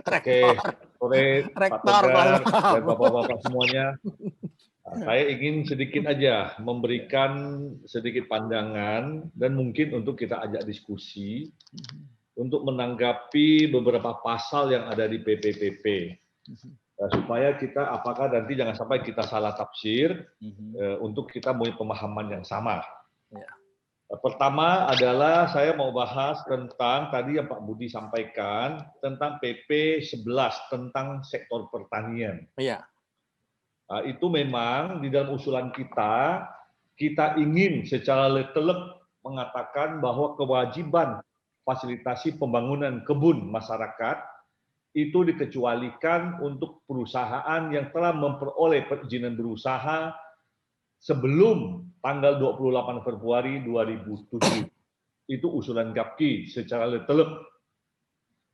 Oke, sore Pak Rektor Togar kalau mau. dan bapak-bapak semuanya. Saya ingin sedikit aja memberikan sedikit pandangan dan mungkin untuk kita ajak diskusi untuk menanggapi beberapa pasal yang ada di PPPP. Supaya kita apakah nanti jangan sampai kita salah tafsir untuk kita punya pemahaman yang sama. Pertama adalah saya mau bahas tentang tadi yang Pak Budi sampaikan tentang PP 11 tentang sektor pertanian. Iya. Itu memang di dalam usulan kita ingin secara letelek mengatakan bahwa kewajiban fasilitasi pembangunan kebun masyarakat itu dikecualikan untuk perusahaan yang telah memperoleh perizinan berusaha sebelum tanggal 28 Februari 2007. Itu usulan GAPKI secara letelek.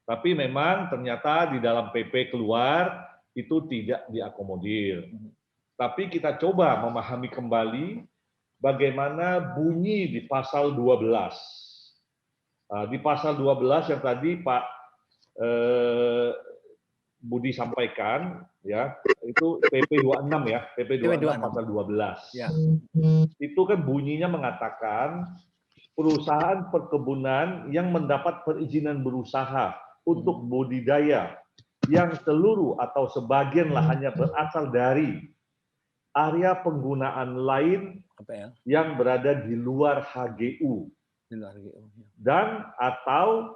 Tapi memang ternyata di dalam PP keluar itu tidak diakomodir. Tapi kita coba memahami kembali bagaimana bunyi di pasal 12. Di pasal 12 yang tadi Pak Budi sampaikan, ya, itu PP 26 ya, PP 26 pasal 12. Ya. Itu kan bunyinya mengatakan perusahaan perkebunan yang mendapat perizinan berusaha untuk budidaya yang seluruh atau sebagian lahannya berasal dari area penggunaan lain yang berada di luar HGU dan atau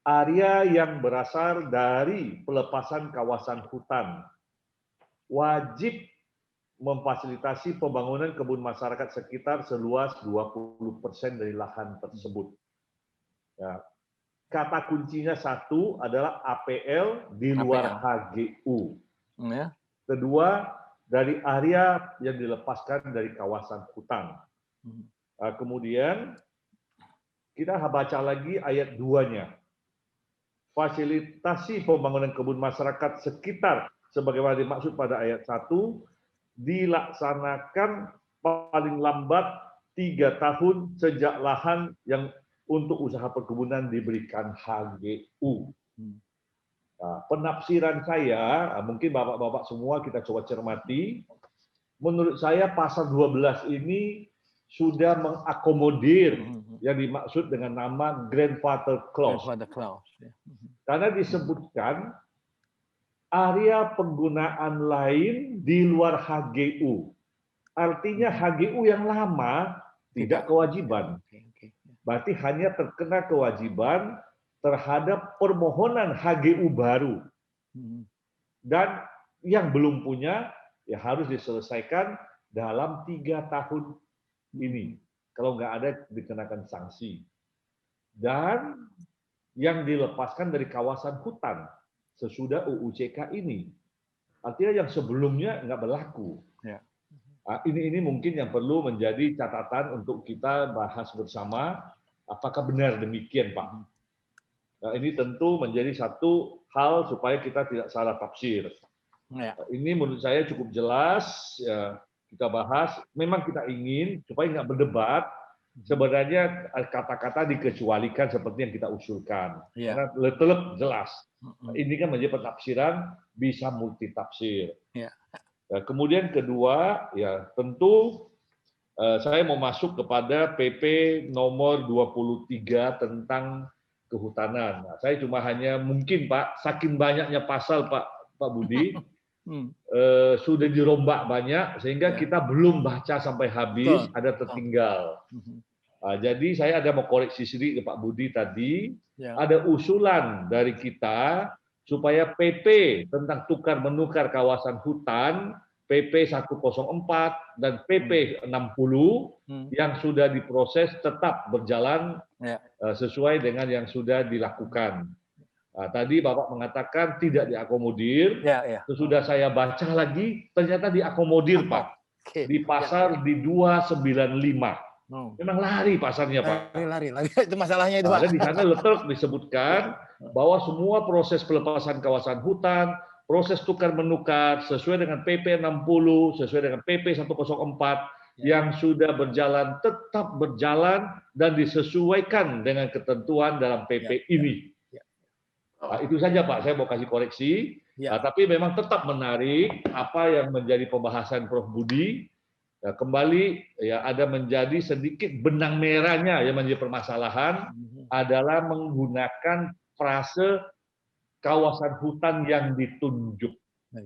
area yang berasal dari pelepasan kawasan hutan wajib memfasilitasi pembangunan kebun masyarakat sekitar seluas 20% dari lahan tersebut. Ya. Kata kuncinya satu adalah APL di luar HGU. Ya. Kedua, dari area yang dilepaskan dari kawasan hutan. Kemudian kita baca lagi ayat 2-nya. Fasilitasi pembangunan kebun masyarakat sekitar sebagaimana dimaksud pada ayat 1 dilaksanakan paling lambat 3 tahun sejak lahan yang untuk usaha perkebunan diberikan HGU. Nah, penafsiran saya, mungkin bapak-bapak semua kita coba cermati, menurut saya pasal 12 ini sudah mengakomodir yang dimaksud dengan nama grandfather clause. Karena disebutkan area penggunaan lain di luar HGU. Artinya HGU yang lama tidak kewajiban. Berarti hanya terkena kewajiban terhadap permohonan HGU baru. Dan yang belum punya ya harus diselesaikan dalam 3 tahun ini. Kalau nggak ada dikenakan sanksi. Dan yang dilepaskan dari kawasan hutan sesudah UU-CK ini. Artinya yang sebelumnya nggak berlaku. Ya. Ini mungkin yang perlu menjadi catatan untuk kita bahas bersama. Apakah benar demikian, Pak? Nah, ini tentu menjadi satu hal supaya kita tidak salah tafsir. Ya. Ini menurut saya cukup jelas. Ya, kita bahas. Memang kita ingin supaya nggak berdebat. Sebenarnya kata-kata dikecualikan seperti yang kita usulkan. Ya. Karena letelep jelas. Ini kan menjadi penafsiran bisa multitafsir. Ya. Nah, kemudian kedua, ya tentu saya mau masuk kepada PP nomor 23 tentang kehutanan. Nah, saya cuma hanya mungkin Pak, saking banyaknya pasal Pak Budi, sudah dirombak banyak sehingga kita belum baca sampai habis, ada tertinggal. Jadi saya ada mau koreksi sedikit ke Pak Budi tadi, ada usulan dari kita supaya PP tentang tukar menukar kawasan hutan PP 104 dan PP 60 yang sudah diproses tetap berjalan sesuai dengan yang sudah dilakukan. Nah, tadi Bapak mengatakan tidak diakomodir. Sesudah saya baca lagi ternyata diakomodir Pak. Di pasal di 295. Memang lari pasarnya Pak. Lari. Itu masalahnya itu Pak. Ada di sana letak disebutkan bahwa semua proses pelepasan kawasan hutan, proses tukar menukar sesuai dengan PP 60, sesuai dengan PP 104 yang sudah berjalan tetap berjalan dan disesuaikan dengan ketentuan dalam PP ini. Nah, itu saja Pak, saya mau kasih koreksi. Ya. Tapi memang tetap menarik apa yang menjadi pembahasan Prof. Budi. Ya, kembali ya ada menjadi sedikit benang merahnya yang menjadi permasalahan adalah menggunakan frase kawasan hutan yang ditunjuk.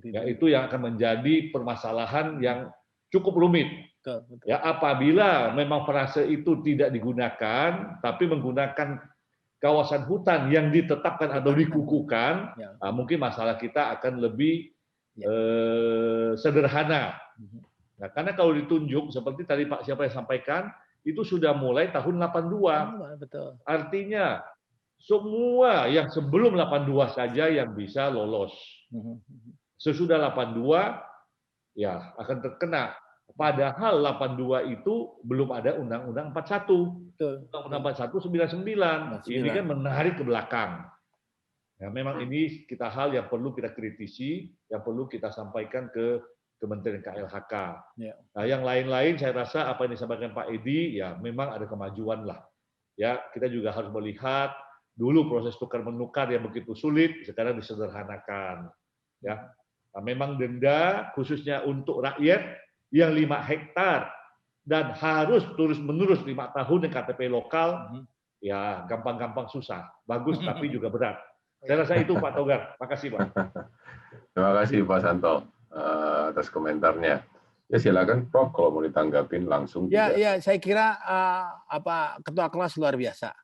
Ya, itu yang akan menjadi permasalahan yang cukup rumit. Ya, apabila memang frase itu tidak digunakan, tapi menggunakan kawasan hutan yang ditetapkan atau dikukuhkan, mungkin masalah kita akan lebih sederhana. Nah, karena kalau ditunjuk seperti tadi Pak siapa yang sampaikan, itu sudah mulai tahun 82. Betul. Artinya semua yang sebelum 82 saja yang bisa lolos. Sesudah 82 ya akan terkena. Padahal 82 itu belum ada Undang-Undang 41. Undang-Undang 41 99. Ini kan menarik ke belakang. Ya, memang ini hal yang perlu kita kritisi, yang perlu kita sampaikan ke Kementerian KLHK. Nah, yang lain-lain saya rasa apa yang disampaikan Pak Edi ya memang ada kemajuan lah. Ya, kita juga harus melihat dulu proses tukar menukar yang begitu sulit sekarang disederhanakan. Ya. Nah, memang denda khususnya untuk rakyat yang 5 hektar dan harus terus-menerus 5 tahun yang KTP lokal, ya gampang-gampang susah. Bagus tapi juga berat. Saya rasa itu Pak Togar. Makasih Pak. Terima kasih Pak Santo atas komentarnya. Ya silakan Prof kalau mau ditanggapin langsung. Ya, saya kira ketua kelas luar biasa.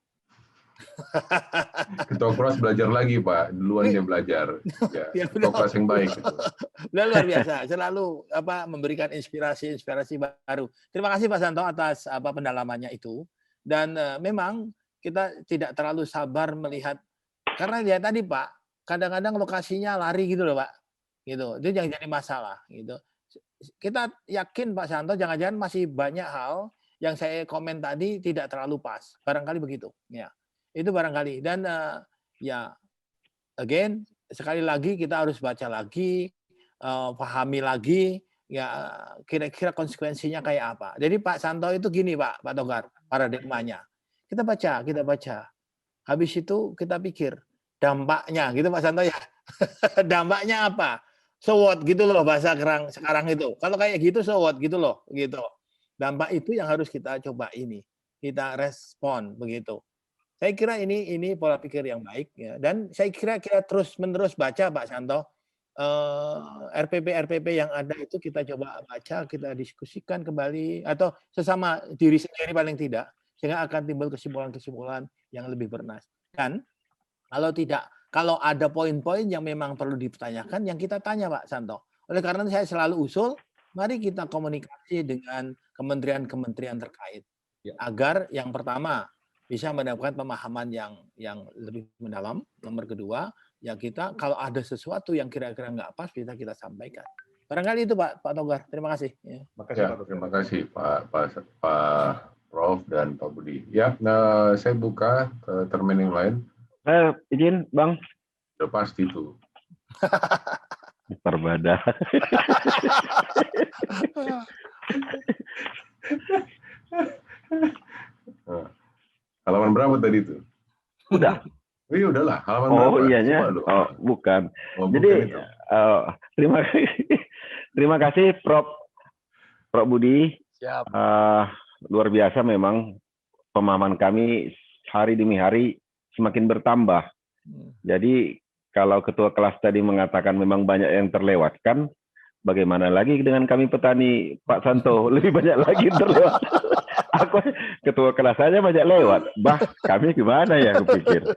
Ketua kelas belajar lagi Pak, duluan dia belajar. Ya, ketua kelas yang baik. Gitu. Luar biasa, selalu memberikan inspirasi baru. Terima kasih Pak Santo atas pendalamannya itu. Dan memang kita tidak terlalu sabar melihat karena dia tadi Pak, kadang-kadang lokasinya lari gitu loh Pak. Gitu. Itu yang jadi masalah gitu. Kita yakin Pak Santo jangan-jangan masih banyak hal yang saya komen tadi tidak terlalu pas. Barangkali begitu, ya. Itu barangkali dan again sekali lagi kita harus baca lagi, pahami lagi ya kira-kira konsekuensinya kayak apa. Jadi Pak Santo itu gini Pak Togar, paradigmanya. Kita baca. Habis itu kita pikir dampaknya gitu Pak Santo ya. Dampaknya apa? So what gitu loh bahasa sekarang itu. Kalau kayak gitu so what gitu loh gitu. Dampak itu yang harus kita coba kita respon begitu. Saya kira ini pola pikir yang baik ya. Dan saya kira kita terus-menerus baca Pak Santo RPP yang ada itu kita coba baca, kita diskusikan kembali atau sesama diri sendiri paling tidak sehingga akan timbul kesimpulan-kesimpulan yang lebih bernas. Dan kalau ada poin-poin yang memang perlu dipertanyakan, yang kita tanya Pak Santo. Oleh karena saya selalu usul, mari kita komunikasi dengan kementerian-kementerian terkait. Agar yang pertama, bisa mendapatkan pemahaman yang lebih mendalam. Nomor kedua, ya kita kalau ada sesuatu yang kira-kira nggak pas, bisa kita sampaikan. Barangkali itu Pak Togar. Terima kasih. Terima kasih Pak Prof dan Pak Budi. Ya, saya buka termin yang lain. Izin, Bang. Sudah pasti tuh. Perbadah. Halaman berapa tadi itu? Udah. Iya, udahlah. Halaman berapa? Iyanya. Bukan. Jadi, terima kasih Prof. Budi. Siap. Luar biasa memang pemahaman kami hari demi hari semakin bertambah. Jadi kalau ketua kelas tadi mengatakan memang banyak yang terlewatkan, bagaimana lagi dengan kami petani Pak Santo? Lebih banyak lagi yang terlewat. Aku ketua kelas saja banyak lewat. Kami gimana ya aku pikir.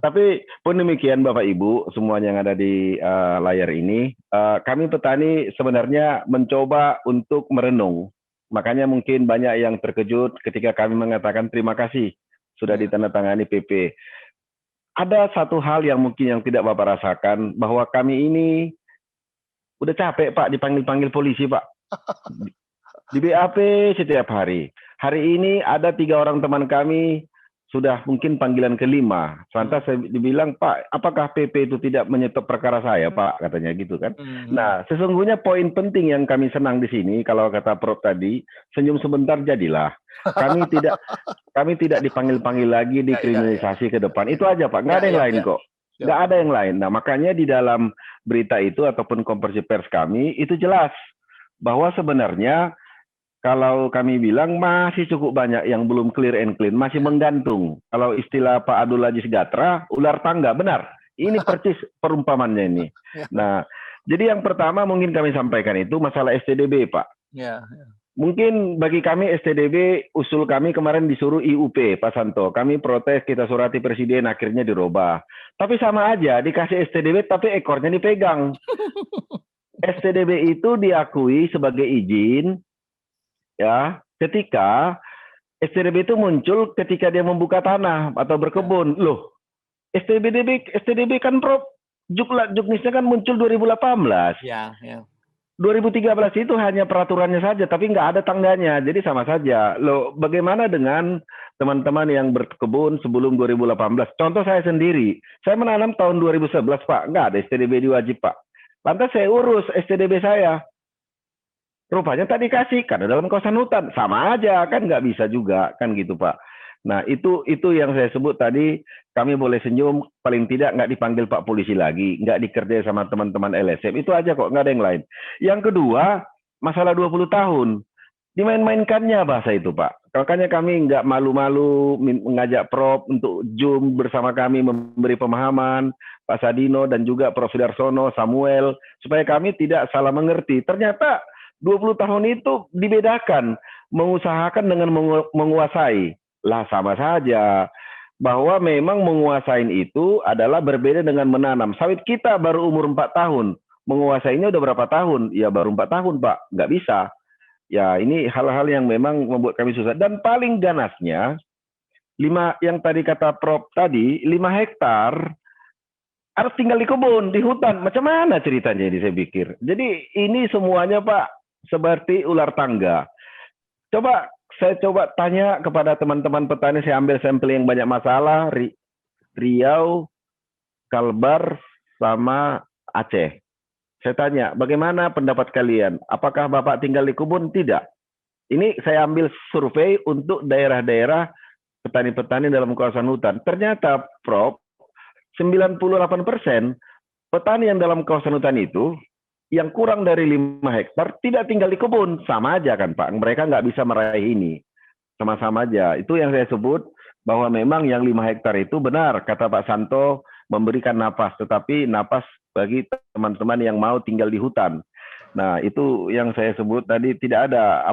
Tapi pun demikian Bapak Ibu, semuanya yang ada di layar ini, kami petani sebenarnya mencoba untuk merenung. Makanya mungkin banyak yang terkejut ketika kami mengatakan terima kasih sudah ditandatangani PP. Ada satu hal yang mungkin yang tidak Bapak rasakan, bahwa kami ini udah capek Pak dipanggil-panggil polisi Pak. Di BAP setiap hari. Hari ini ada 3 orang teman kami sudah mungkin panggilan kelima. Lantas saya dibilang, Pak, apakah PP itu tidak menyetop perkara saya, Pak? Katanya gitu kan. Nah, sesungguhnya poin penting yang kami senang di sini, kalau kata Prof tadi, senyum sebentar jadilah. Kami tidak dipanggil-panggil lagi, dikriminalisasi ke depan. Itu aja, Pak. Nggak ada yang lain kok. nggak ada yang lain. Nah, makanya di dalam berita itu ataupun konferensi pers kami itu jelas bahwa sebenarnya kalau kami bilang masih cukup banyak yang belum clear and clean, masih menggantung. Kalau istilah Pak Abdul Aziz Gatra, ular tangga, benar. Ini persis perumpamannya ini. Nah, jadi yang pertama mungkin kami sampaikan itu masalah STDB, Pak. Ya. Mungkin bagi kami STDB, usul kami kemarin disuruh IUP, Pak Santo. Kami protes, kita surati Presiden, akhirnya dirubah. Tapi sama aja, dikasih STDB, tapi ekornya dipegang. STDB itu diakui sebagai izin, ya, ketika STDB itu muncul ketika dia membuka tanah atau berkebun. Loh, STDB kan Prof, juknisnya kan muncul 2018. Ya, ya. 2013 itu hanya peraturannya saja, tapi nggak ada tangganya. Jadi sama saja. Loh, bagaimana dengan teman-teman yang berkebun sebelum 2018? Contoh saya sendiri. Saya menanam tahun 2011, Pak. Nggak ada STDB diwajib, Pak. Lantas saya urus STDB saya. Rupanya tak dikasih, karena dalam kawasan hutan. Sama aja, kan nggak bisa juga. Kan gitu, Pak. Nah, itu yang saya sebut tadi, kami boleh senyum, paling tidak nggak dipanggil Pak Polisi lagi, nggak dikerja sama teman-teman LSM, itu aja kok, nggak ada yang lain. Yang kedua, masalah 20 tahun, dimain-mainkannya bahasa itu, Pak. Makanya kami nggak malu-malu mengajak Prof untuk Zoom bersama kami, memberi pemahaman, Pak Sadino dan juga Prof Sudarsono, Samuel, supaya kami tidak salah mengerti. Ternyata 20 tahun itu dibedakan, mengusahakan dengan menguasai. Lah sama saja, bahwa memang menguasain itu adalah berbeda dengan menanam. Sawit kita baru umur 4 tahun, menguasainya udah berapa tahun? Ya baru 4 tahun, Pak, nggak bisa. Ya ini hal-hal yang memang membuat kami susah. Dan paling ganasnya, yang tadi kata Prof tadi, 5 hektar harus tinggal di kebun, di hutan. Macam mana ceritanya ini saya pikir. Jadi ini semuanya, Pak, seperti ular tangga. Saya coba tanya kepada teman-teman petani, saya ambil sampel yang banyak masalah, Riau, Kalbar, sama Aceh. Saya tanya, bagaimana pendapat kalian? Apakah Bapak tinggal di kebun? Tidak. Ini saya ambil survei untuk daerah-daerah petani-petani dalam kawasan hutan. Ternyata, Prof, 98% petani yang dalam kawasan hutan itu, yang kurang dari 5 hektar tidak tinggal di kebun. Sama aja kan, Pak. Mereka nggak bisa meraih ini. Sama-sama aja. Itu yang saya sebut bahwa memang yang 5 hektar itu benar, kata Pak Santo, memberikan napas. Tetapi napas bagi teman-teman yang mau tinggal di hutan. Nah, itu yang saya sebut tadi, tidak ada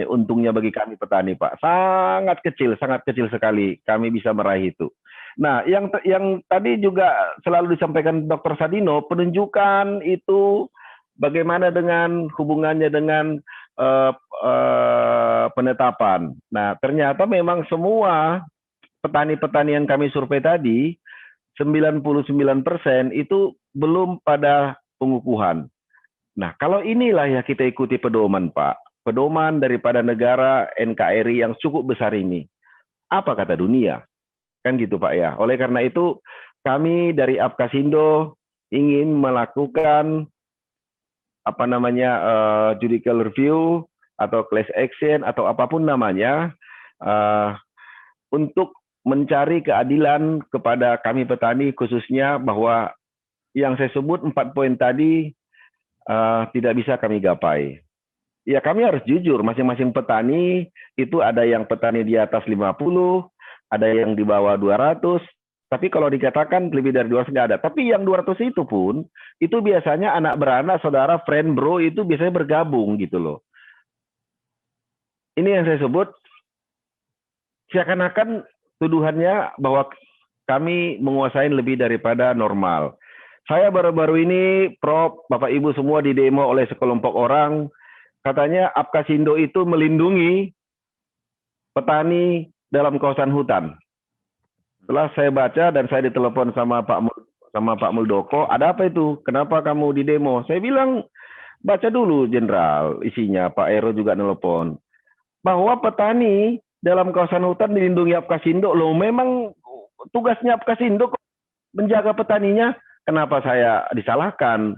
untungnya bagi kami petani, Pak. Sangat kecil sekali kami bisa meraih itu. Nah, yang tadi juga selalu disampaikan Dr. Sadino, penunjukan itu bagaimana dengan hubungannya dengan penetapan. Nah, ternyata memang semua petani-petani yang kami survei tadi, 99% itu belum pada pengukuhan. Nah, kalau inilah ya kita ikuti pedoman, Pak. Pedoman daripada negara NKRI yang cukup besar ini. Apa kata dunia? Kan gitu, Pak ya. Oleh karena itu, kami dari Apkasindo ingin melakukan judicial review atau class action atau apapun namanya untuk mencari keadilan kepada kami petani, khususnya bahwa yang saya sebut 4 poin tadi tidak bisa kami gapai. Ya kami harus jujur, masing-masing petani itu ada yang petani di atas 50, ada yang di bawah 200, tapi kalau dikatakan lebih dari 200 nggak ada. Tapi yang 200 itu pun, itu biasanya anak beranak, saudara, friend, bro, itu biasanya bergabung gitu loh. Ini yang saya sebut, seakan-akan tuduhannya bahwa kami menguasai lebih daripada normal. Saya baru-baru ini, Prof, Bapak Ibu semua didemo oleh sekelompok orang, katanya Apkasindo itu melindungi petani dalam kawasan hutan. Setelah saya baca dan saya ditelepon sama Pak Muldoko, ada apa itu? Kenapa kamu didemo? Saya bilang, baca dulu Jenderal isinya, Pak Ero juga nelpon. Bahwa petani dalam kawasan hutan dilindungi Apkasindo, loh memang tugasnya Apkasindo menjaga petaninya, kenapa saya disalahkan?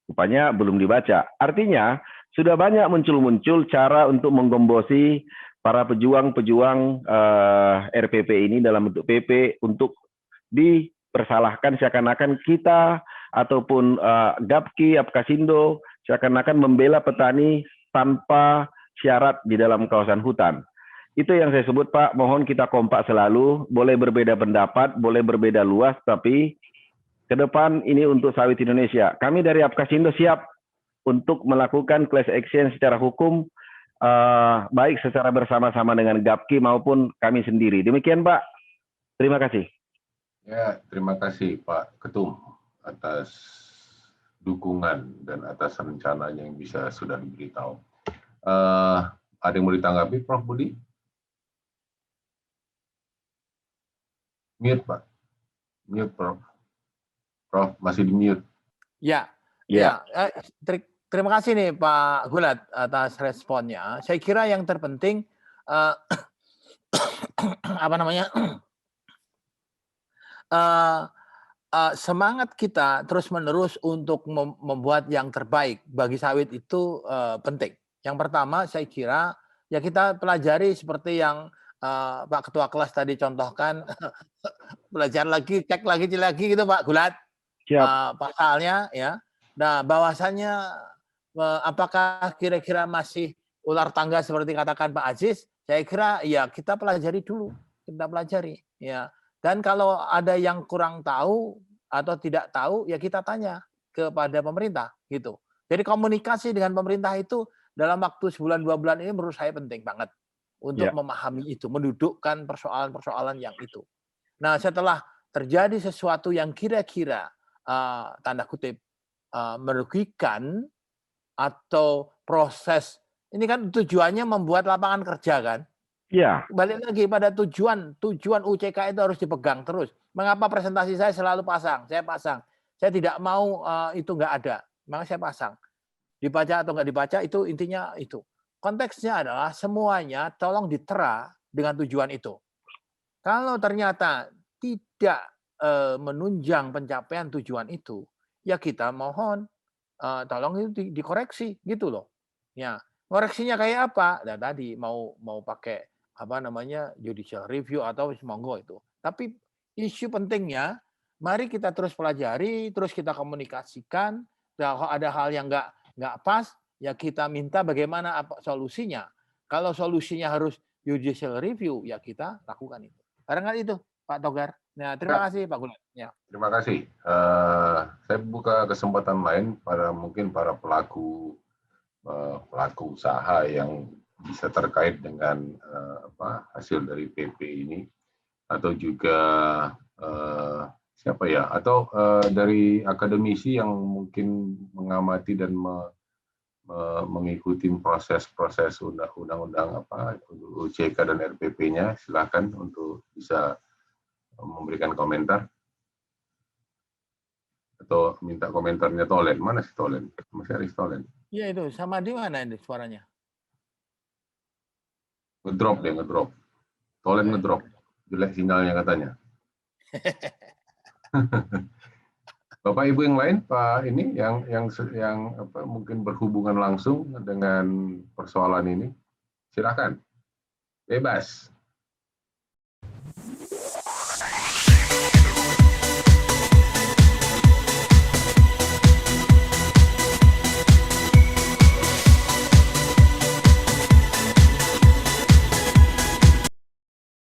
Rupanya belum dibaca. Artinya, sudah banyak muncul-muncul cara untuk menggombosi para pejuang-pejuang RPP ini dalam bentuk PP untuk dipersalahkan seakan-akan kita ataupun Gapki, Apkasindo seakan-akan membela petani tanpa syarat di dalam kawasan hutan. Itu yang saya sebut, Pak, mohon kita kompak selalu, boleh berbeda pendapat, boleh berbeda luas, tapi ke depan ini untuk sawit Indonesia. Kami dari Apkasindo siap untuk melakukan class action secara hukum, baik secara bersama-sama dengan Gapki maupun kami sendiri. Demikian, Pak. Terima kasih. Ya, terima kasih Pak Ketum atas dukungan dan atas rencananya yang bisa sudah diberitahu. Ada yang mau ditanggapi, Prof. Budi? Mute, Pak. Mute, Prof. Prof, masih di mute. Ya, Ya. terima kasih nih Pak Gulat atas responnya. Saya kira yang terpenting apa namanya semangat kita terus-menerus untuk membuat yang terbaik bagi sawit itu penting. Yang pertama, saya kira ya kita pelajari seperti yang Pak Ketua Kelas tadi contohkan, belajar lagi, cek lagi gitu Pak Gulat. Pasalnya ya. Nah, bahwasannya apakah kira-kira masih ular tangga seperti katakan Pak Aziz? Saya kira ya kita pelajari dulu, ya. Dan kalau ada yang kurang tahu atau tidak tahu, ya kita tanya kepada pemerintah gitu. Jadi komunikasi dengan pemerintah itu dalam waktu sebulan 2 bulan ini menurut saya penting banget untuk memahami itu, mendudukkan persoalan-persoalan yang itu. Nah, setelah terjadi sesuatu yang kira-kira tanda kutip merugikan atau proses ini kan tujuannya membuat lapangan kerja kan? Ya. Balik lagi pada tujuan UCK itu harus dipegang terus. Mengapa presentasi saya selalu pasang? Saya pasang. Saya tidak mau itu nggak ada, maka saya pasang. Dibaca atau nggak dibaca itu intinya itu. Konteksnya adalah semuanya tolong ditera dengan tujuan itu. Kalau ternyata tidak menunjang pencapaian tujuan itu, ya kita mohon tolong itu dikoreksi gitu loh. Ya, koreksinya kayak apa? Nah, tadi mau pakai apa namanya judicial review atau monggo itu. Tapi isu pentingnya, mari kita terus pelajari, terus kita komunikasikan. Kalau ada hal yang nggak pas, ya kita minta bagaimana solusinya. Kalau solusinya harus judicial review, ya kita lakukan itu. Barangkali itu, Pak Togar. Nah, terima kasih Pak Gulat. Ya. Terima kasih. Saya buka kesempatan lain mungkin para pelaku usaha yang bisa terkait dengan hasil dari PP ini, atau juga siapa ya, atau dari akademisi yang mungkin mengamati dan mengikuti proses-proses undang-undang UCK dan RPP-nya, silakan untuk bisa memberikan komentar atau minta komentarnya Tolen. Mana si Tolen? Masih Aris Tolen. Iya itu, sama di mana ini suaranya? Ngedrop dia, ngedrop. Tolen ngedrop. Jelek sinyalnya katanya. Bapak Ibu yang lain, Pak ini yang mungkin berhubungan langsung dengan persoalan ini, silakan. Bebas.